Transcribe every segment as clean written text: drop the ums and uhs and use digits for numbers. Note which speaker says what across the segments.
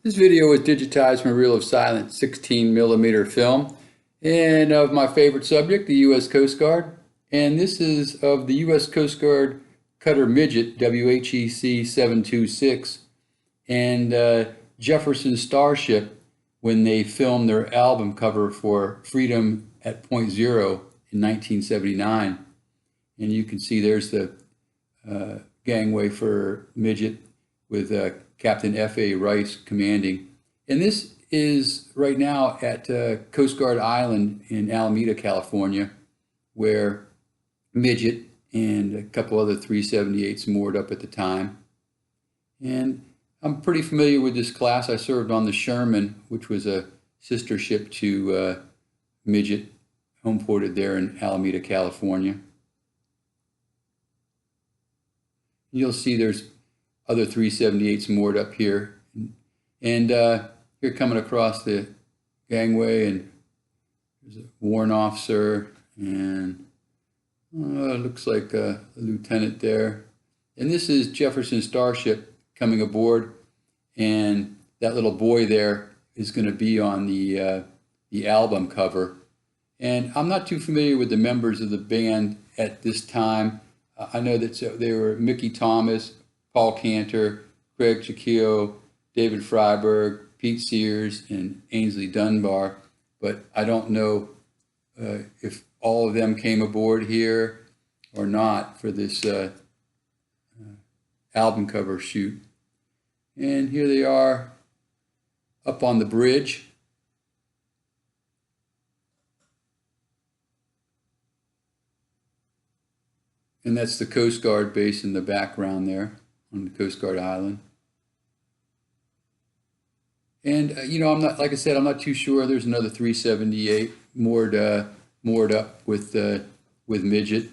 Speaker 1: This video was digitized from a reel of silent 16mm film and of my favorite subject, the U.S. Coast Guard. And this is of the U.S. Coast Guard cutter Midgett WHEC-726 and Jefferson Starship when they filmed their album cover for Freedom at Point Zero in 1979. And you can see there's the gangway for Midgett with Captain F.A. Rice commanding. And this is right now at Coast Guard Island in Alameda, California, where Midgett and a couple other 378s moored up at the time. And I'm pretty familiar with this class. I served on the Sherman, which was a sister ship to Midgett, homeported there in Alameda, California. You'll see there's other 378s moored up here. And here coming across the gangway, and there's a warrant officer, and it looks like a lieutenant there. And this is Jefferson Starship coming aboard, and that little boy there is going to be on the album cover. And I'm not too familiar with the members of the band at this time. I know that they were Mickey Thomas, Paul Cantor, Craig Chicchio, David Freiberg, Pete Sears, and Ainsley Dunbar, but I don't know if all of them came aboard here or not for this album cover shoot. And here they are up on the bridge. And that's the Coast Guard base in the background there on the Coast Guard Island. And I'm not, like I said, I'm not too sure. There's another 378 moored up with Midgett.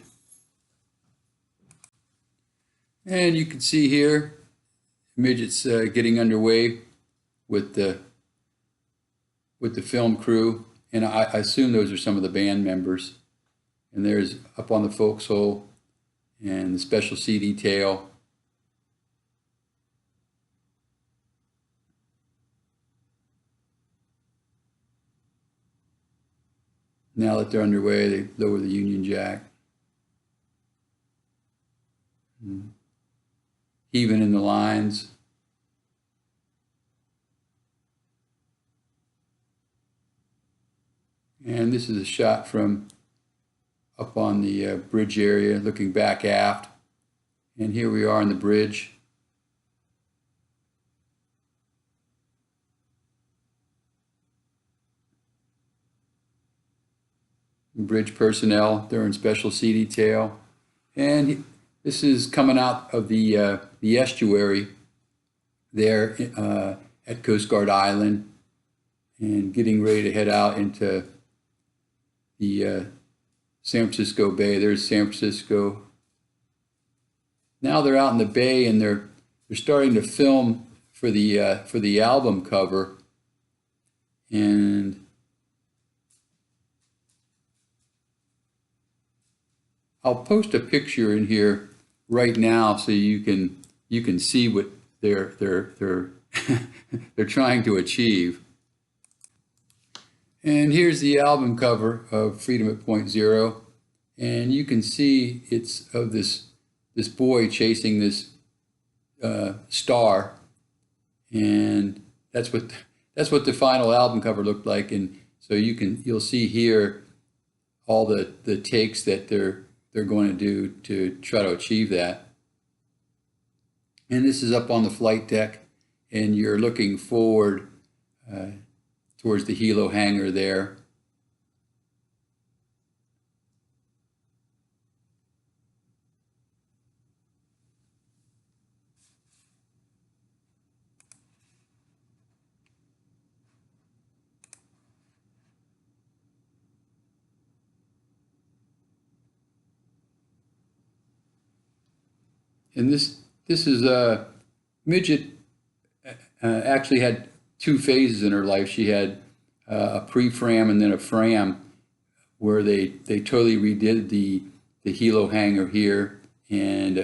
Speaker 1: And you can see here, Midgett's getting underway with the film crew, and I assume those are some of the band members. And there's up on the forecastle and the special sea detail. Now that they're underway, they lower the Union Jack. Heaving in the lines. And this is a shot from up on the bridge area, looking back aft. And here we are on the bridge. Bridge personnel, they're in special sea detail. And this is coming out of the estuary there at Coast Guard Island and getting ready to head out into the San Francisco Bay. There's San Francisco. Now they're out in the bay, and they're starting to film for the album cover. And I'll post a picture in here right now so you can see what they're they're trying to achieve. And here's the album cover of Freedom at Point Zero, and you can see it's of this boy chasing this star, and that's what the final album cover looked like. And so you'll see here all the takes that they're going to do to try to achieve that. And this is up on the flight deck, and you're looking forward towards the helo hangar there. And this is Midgett actually had two phases in her life. She had a pre-fram and then a fram, where they totally redid the helo hangar here and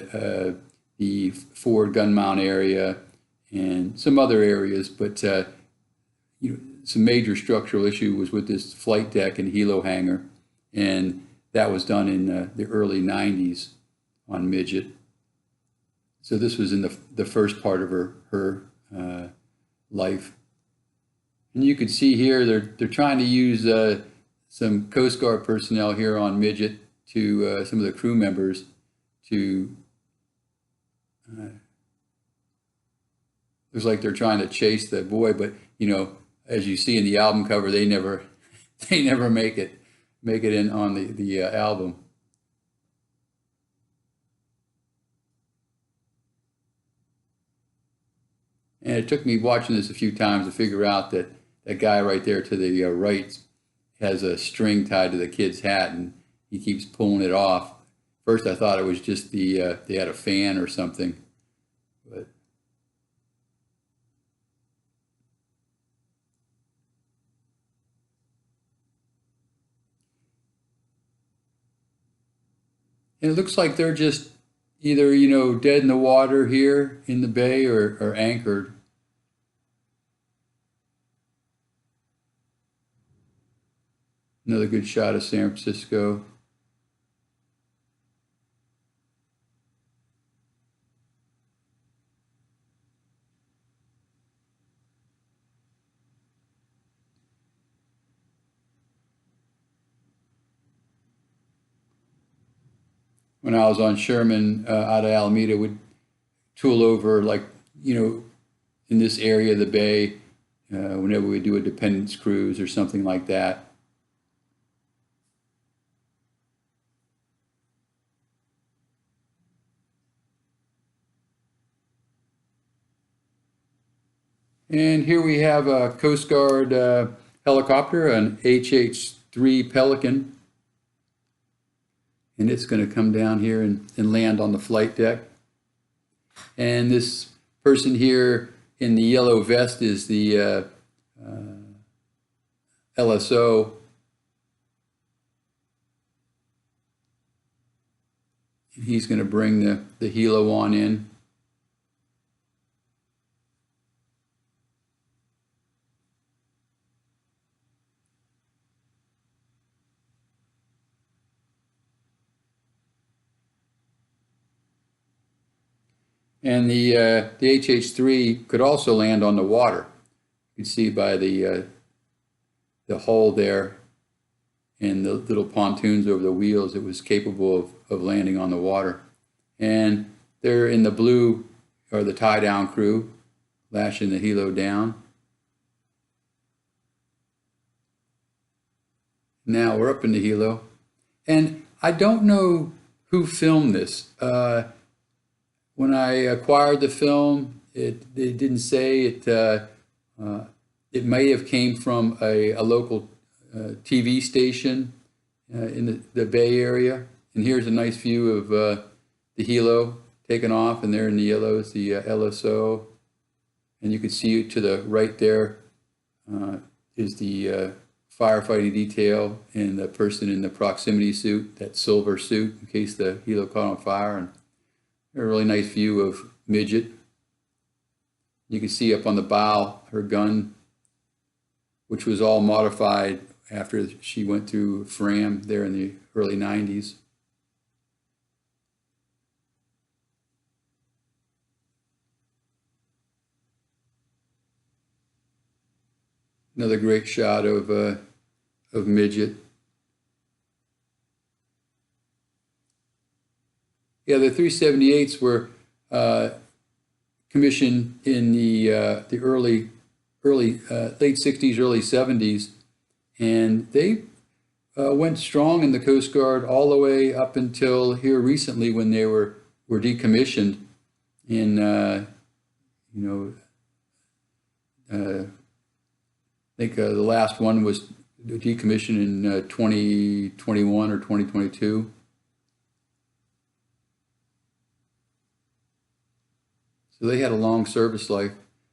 Speaker 1: the forward gun mount area and some other areas, but some major structural issue was with this flight deck and helo hangar, and that was done in the early 90s on Midgett. So this was in the first part of her life. And you could see here they're trying to use some Coast Guard personnel here on Midgett to some of the crew members to looks like they're trying to chase the boy, but as you see in the album cover, they never make it in on the album. And it took me watching this a few times to figure out that that guy right there to the right has a string tied to the kid's hat, and he keeps pulling it off. First, I thought it was just they had a fan or something, but and it looks like they're just either dead in the water here in the bay or anchored. Another good shot of San Francisco. When I was on Sherman out of Alameda, would tool over in this area of the bay whenever we do a dependence cruise or something like that. And here we have a Coast Guard helicopter, an HH-3 Pelican. And it's going to come down here and land on the flight deck. And this person here in the yellow vest is the LSO. And he's going to bring the helo on in. And the HH-3 could also land on the water. You can see by the hull there and the little pontoons over the wheels, it was capable of landing on the water. And there in the blue are the tie-down crew, lashing the helo down. Now we're up in the helo. And I don't know who filmed this. When I acquired the film, it didn't say it. It may have came from a local TV station in the Bay Area. And here's a nice view of the helo taken off, and there in the yellow is the LSO. And you can see to the right there is the firefighting detail and the person in the proximity suit, that silver suit, in case the helo caught on fire. And a really nice view of Midgett. You can see up on the bow her gun, which was all modified after she went through FRAM there in the early 90s. Another great shot of Midgett. Yeah, the 378s were commissioned in the late 60s, early 70s, and they went strong in the Coast Guard all the way up until here recently when they were decommissioned in I think the last one was decommissioned in 2021 or 2022. So they had a long service life.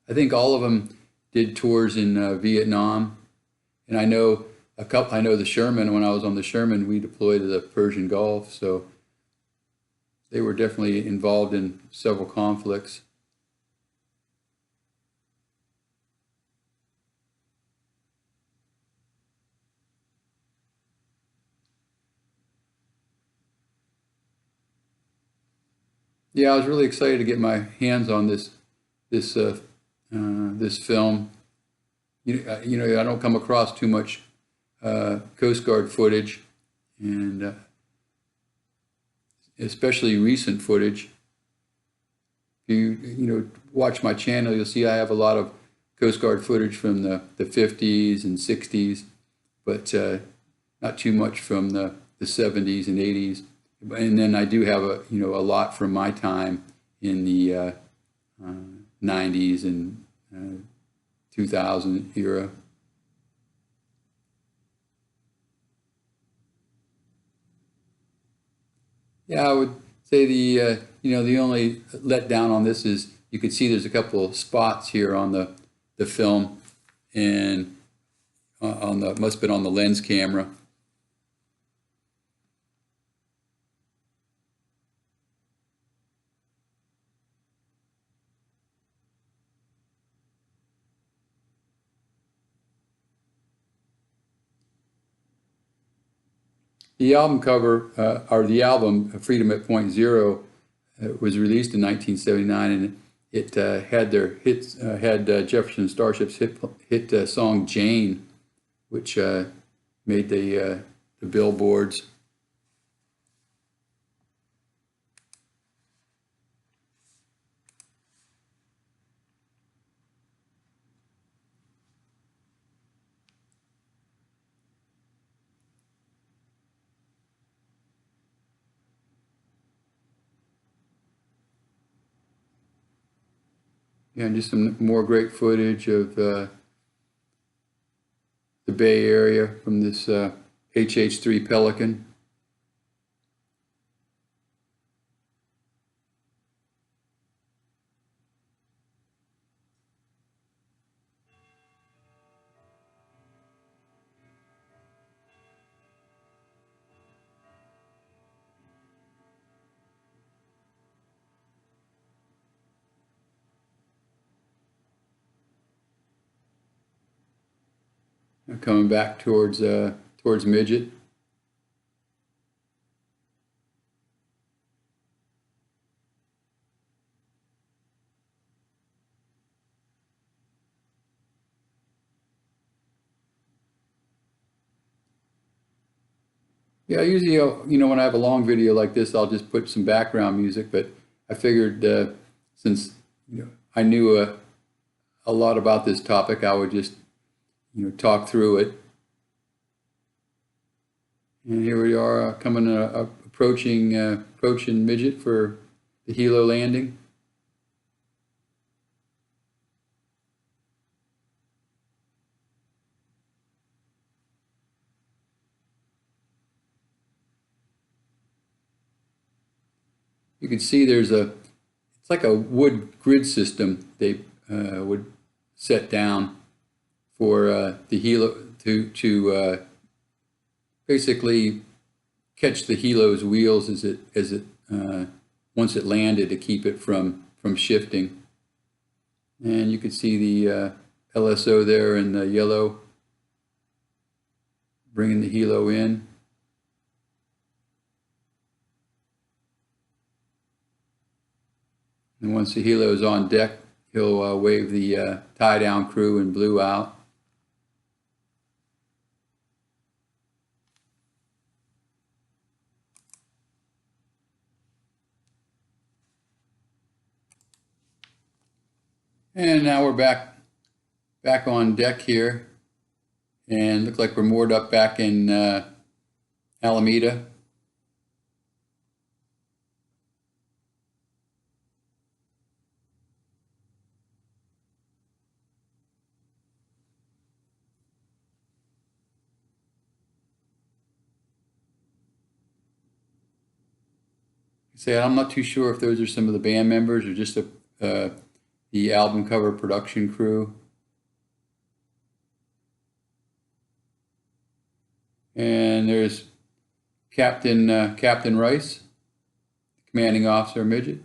Speaker 1: I think all of them did tours in Vietnam. And I know the Sherman, when I was on the Sherman, we deployed to the Persian Gulf. So they were definitely involved in several conflicts. Yeah, I was really excited to get my hands on this film. You know, I don't come across too much Coast Guard footage, and especially recent footage. If you know watch my channel, you'll see I have a lot of Coast Guard footage from the 50s and 60s, but not too much from the 70s and 80s. And then I do have a lot from my time in the 90s and 2000 era. Yeah, I would say the only letdown on this is you can see there's a couple of spots here on the film, and on the must have been on the lens camera. The album cover, or the album Freedom at Point Zero, was released in 1979, and it had their hits, had Jefferson Starship's hit song Jane, which made the billboards. Yeah, and just some more great footage of the Bay Area from this HH-3 Pelican. Coming back towards Midgett. Yeah, usually, when I have a long video like this, I'll just put some background music, but I figured since I knew a lot about this topic, I would just talk through it. And here we are approaching Midgett for the helo landing. You can see it's like a wood grid system they would set down for the helo to basically catch the helo's wheels as it once it landed, to keep it from shifting. And you can see the LSO there in the yellow bringing the helo in. And once the helo is on deck, he'll wave the tie-down crew and blue out. And now we're back on deck here, and look like we're moored up back in Alameda. I'm not too sure if those are some of the band members or just the album cover production crew. And there's Captain Rice, commanding officer Midgett.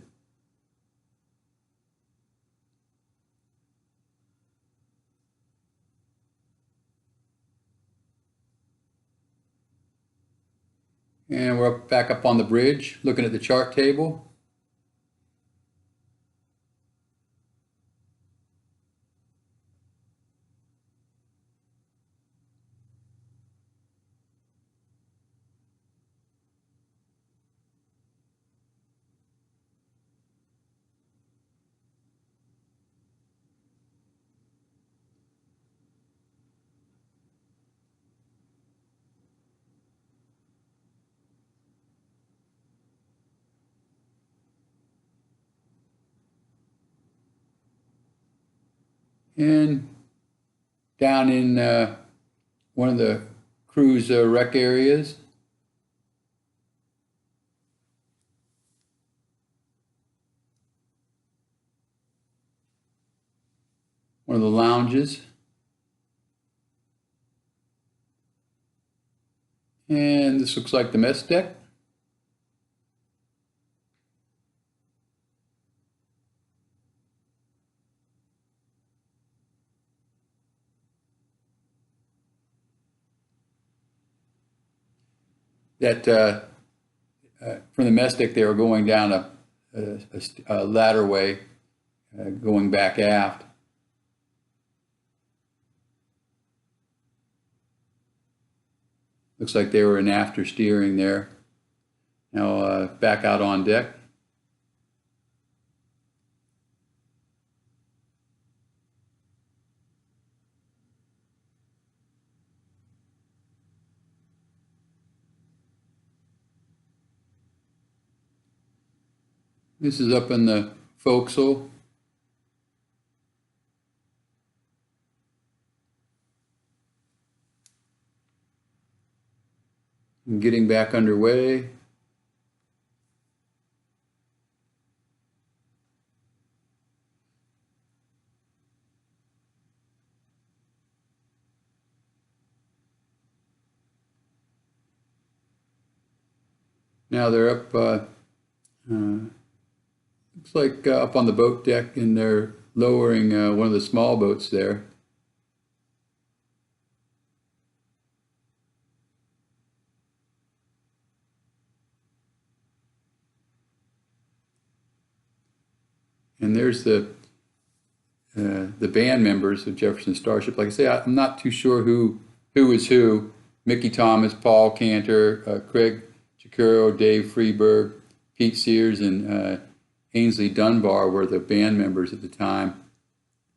Speaker 1: And we're back up on the bridge looking at the chart table. And down in one of the cruise wreck areas, one of the lounges. And this looks like the mess deck. That from the mess deck, they were going down a ladder way, going back aft. Looks like they were in after steering there. Now back out on deck. This is up in the forecastle. And getting back underway. Now they're up, looks like up on the boat deck, and they're lowering one of the small boats there. And there's the band members of Jefferson Starship. Like I say, I'm not too sure who is who. Mickey Thomas, Paul Cantor, Craig Chikuro, Dave Freeberg, Pete Sears, and Ainsley Dunbar were the band members at the time.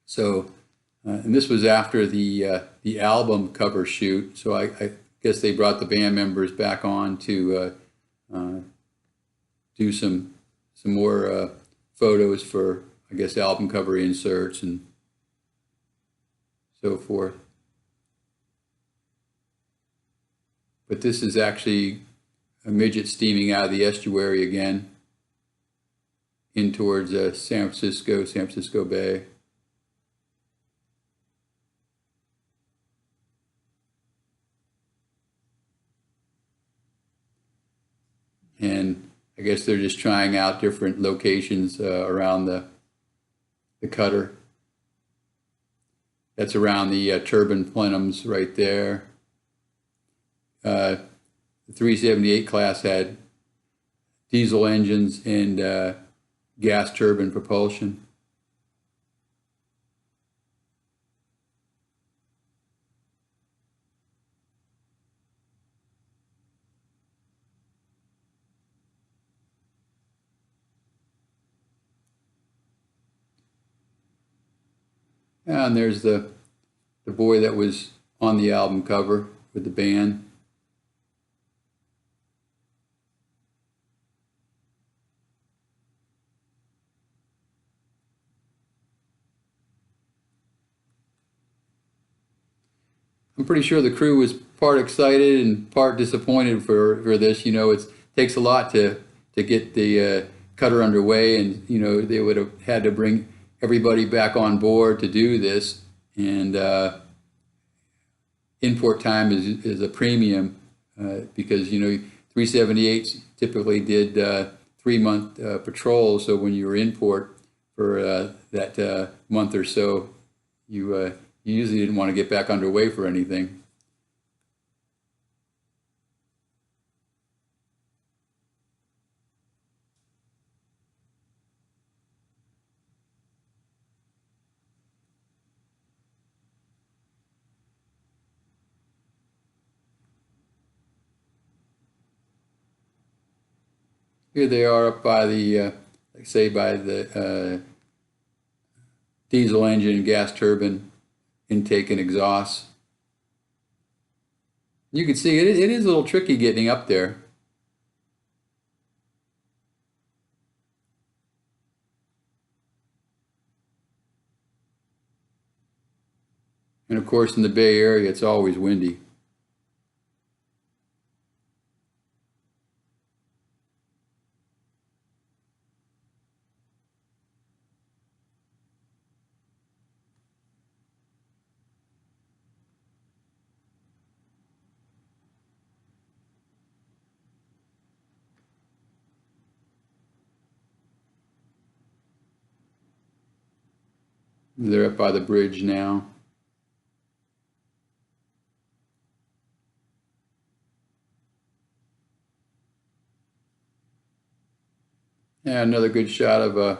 Speaker 1: So, and this was after the album cover shoot. So I guess they brought the band members back on to do some more photos for, I guess, album cover inserts and so forth. But this is actually a Midgett steaming out of the estuary again in towards San Francisco Bay. And I guess they're just trying out different locations around the cutter. That's around the turbine plenums right there. The 378 class had diesel engines and gas turbine propulsion. And there's the boy that was on the album cover with the band. I'm pretty sure the crew was part excited and part disappointed for this. You know, it takes a lot to get the cutter underway, and you know they would have had to bring everybody back on board to do this, and import time is a premium because you know 378s typically did 3-month patrols. So when you were in port for that month or so, you usually didn't want to get back underway for anything. Here they are up by the, like say, by the diesel engine, gas turbine intake and exhaust. You can see it is a little tricky getting up there. And of course, in the Bay Area, it's always windy. They're up by the bridge now. Yeah, another good shot of a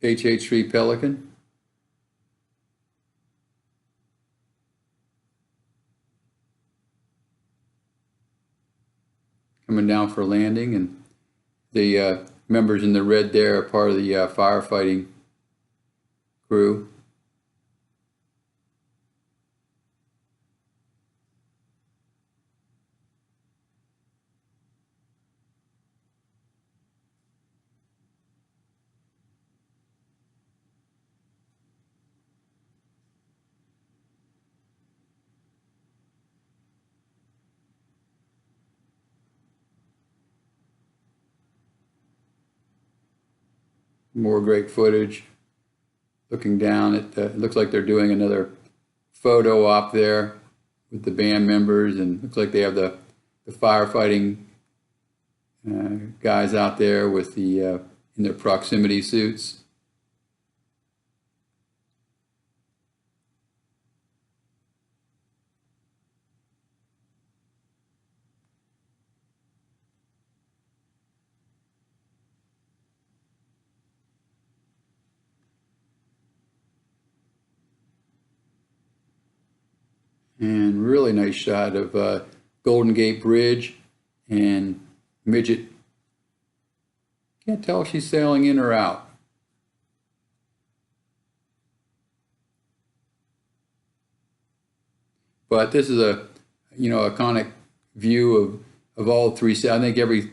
Speaker 1: HH-3 Pelican. Coming down for landing, and the members in the red there are part of the firefighting crew. More great footage. Looking down, it looks like they're doing another photo op there with the band members, and looks like they have the firefighting guys out there with the in their proximity suits. And really nice shot of Golden Gate Bridge and Midgett. Can't tell if she's sailing in or out. But this is a iconic view of all three. I think every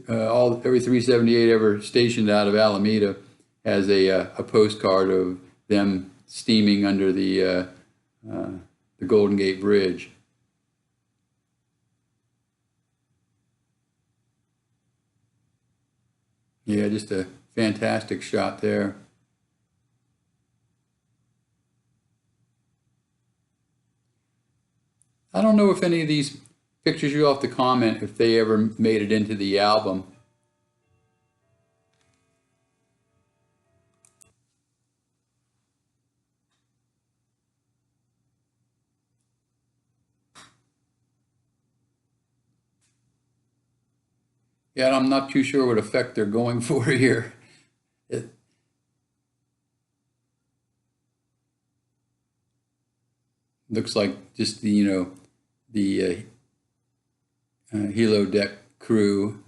Speaker 1: 378 ever stationed out of Alameda has a postcard of them steaming under the Golden Gate Bridge. Yeah, just a fantastic shot there. I don't know if any of these pictures, you'll have to comment if they ever made it into the album. Yeah, I'm not too sure what effect they're going for here. It looks like just the helo deck crew,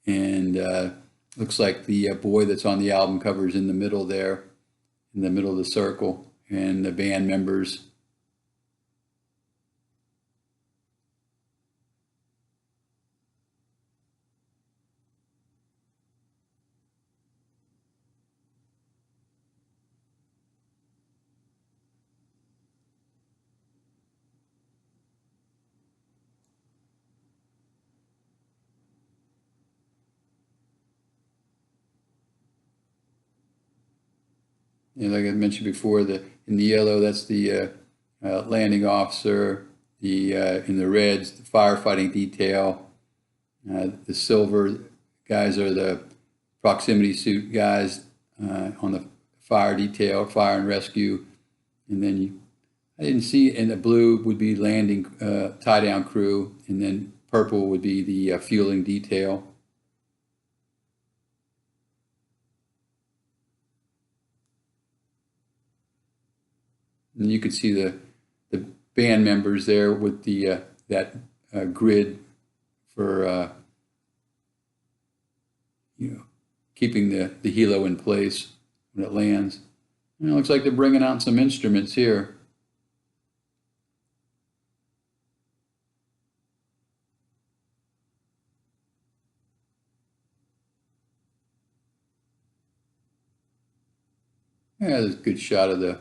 Speaker 1: and looks like the boy that's on the album cover is in the middle there, in the middle of the circle, and the band members. Like I mentioned before, in the yellow, that's the landing officer. In the reds, the firefighting detail. The silver guys are the proximity suit guys on the fire detail, fire and rescue. And then I didn't see, and the blue would be landing tie down crew, and then purple would be the fueling detail. And you could see the band members there with the that grid for keeping the helo in place when it lands. And it looks like they're bringing out some instruments here. Yeah, there's a good shot of the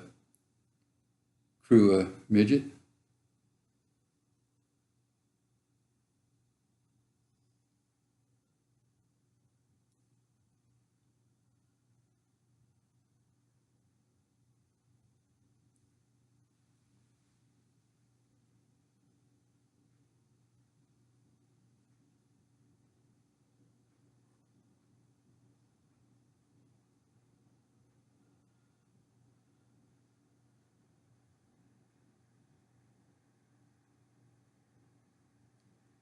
Speaker 1: crew a midget.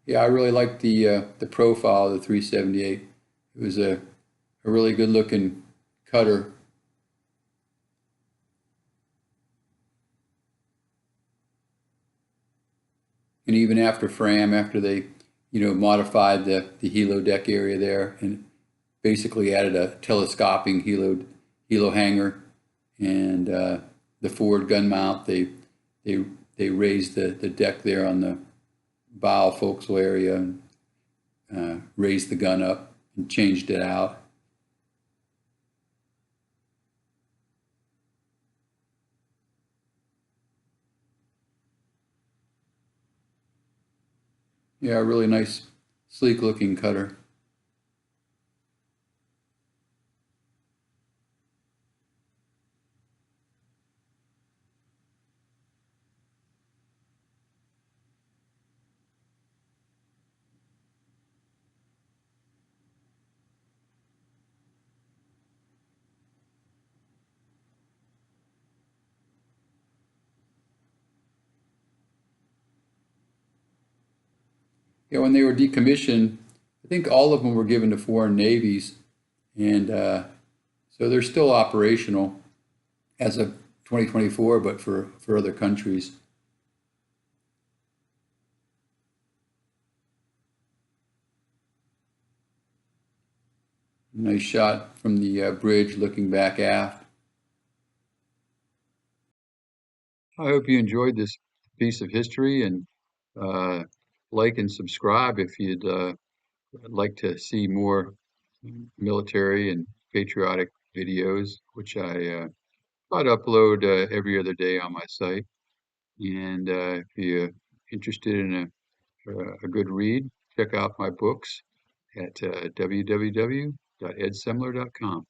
Speaker 1: Yeah, I really liked the profile of the 378. It was a really good looking cutter. And even after Fram, after they, modified the helo deck area there and basically added a telescoping helo hanger and the forward gun mount, they they raised the deck there on the bow forecastle area and raised the gun up and changed it out. Yeah, a really nice, sleek looking cutter. Yeah, when they were decommissioned, I think all of them were given to foreign navies, and so they're still operational as of 2024, but for other countries. Nice shot from the bridge looking back aft. I hope you enjoyed this piece of history and uh, like and subscribe if you'd like to see more military and patriotic videos, which I try to upload every other day on my site. And if you're interested in a good read, check out my books at www.edsemler.com.